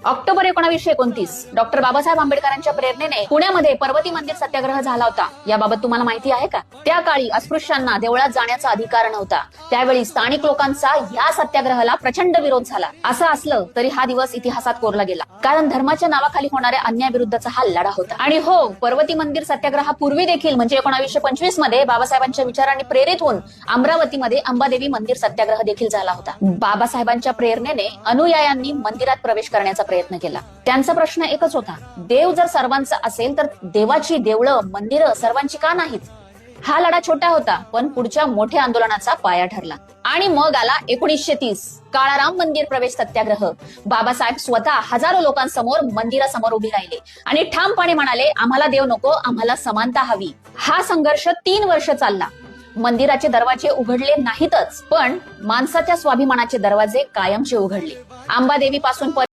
October 1929 doctor Babasaheb आंबेडकरांच्या प्रेरणेने पुण्यामध्ये पर्वती मंदिर सत्याग्रह झाला होता. याबाबत तुम्हाला माहिती आहे का? त्या काळी अस्पृश्यांना देवळात जाण्याचा अधिकार नव्हता. त्यावेळी स्थानिक लोकांचा या सत्याग्रहाला प्रचंड विरोध झाला. असं असलं तरी हा दिवस इतिहासात कोरला गेला, कारण धर्माच्या नावाखाली होणाऱ्या अन्यायाविरुद्धचा हा लढा होता. आणि हो, पर्वती मंदिर सत्याग्रहापूर्वी देखील म्हणजे 1925 मध्ये बाबासाहेबांच्या विचारांनी प्रेरित होऊन अमरावतीमध्ये अंबादेवी मंदिर सत्याग्रह देखील झाला होता. बाबासाहेबांच्या प्रेरणेने अनुयायांनी मंदिरात प्रवेश करण्याचा प्रयत्न केला. त्यांचा प्रश्न एकच होता, देव जर सर्वांचा असेल तर देवाची देवळं, मंदिरं सर्वांची का नाहीत? हा लढा छोटा होता, पण पुढच्या मोठ्या आंदोलनाचा पाया ठरला. आणि मग आला 1930 काळाराम मंदिर प्रवेश सत्याग्रह. बाबासाहेब स्वतः हजारो लोकांसमोर मंदिरासमोर उभे राहिले आणि ठामपणे म्हणाले, आम्हाला देव नको, आम्हाला समानता हवी. हा संघर्ष 3 वर्ष चालला. मंदिराचे दरवाजे उघडले नाहीतच, पण माणसाच्या स्वाभिमानाचे दरवाजे कायमचे उघडले. अंबादेवी पासून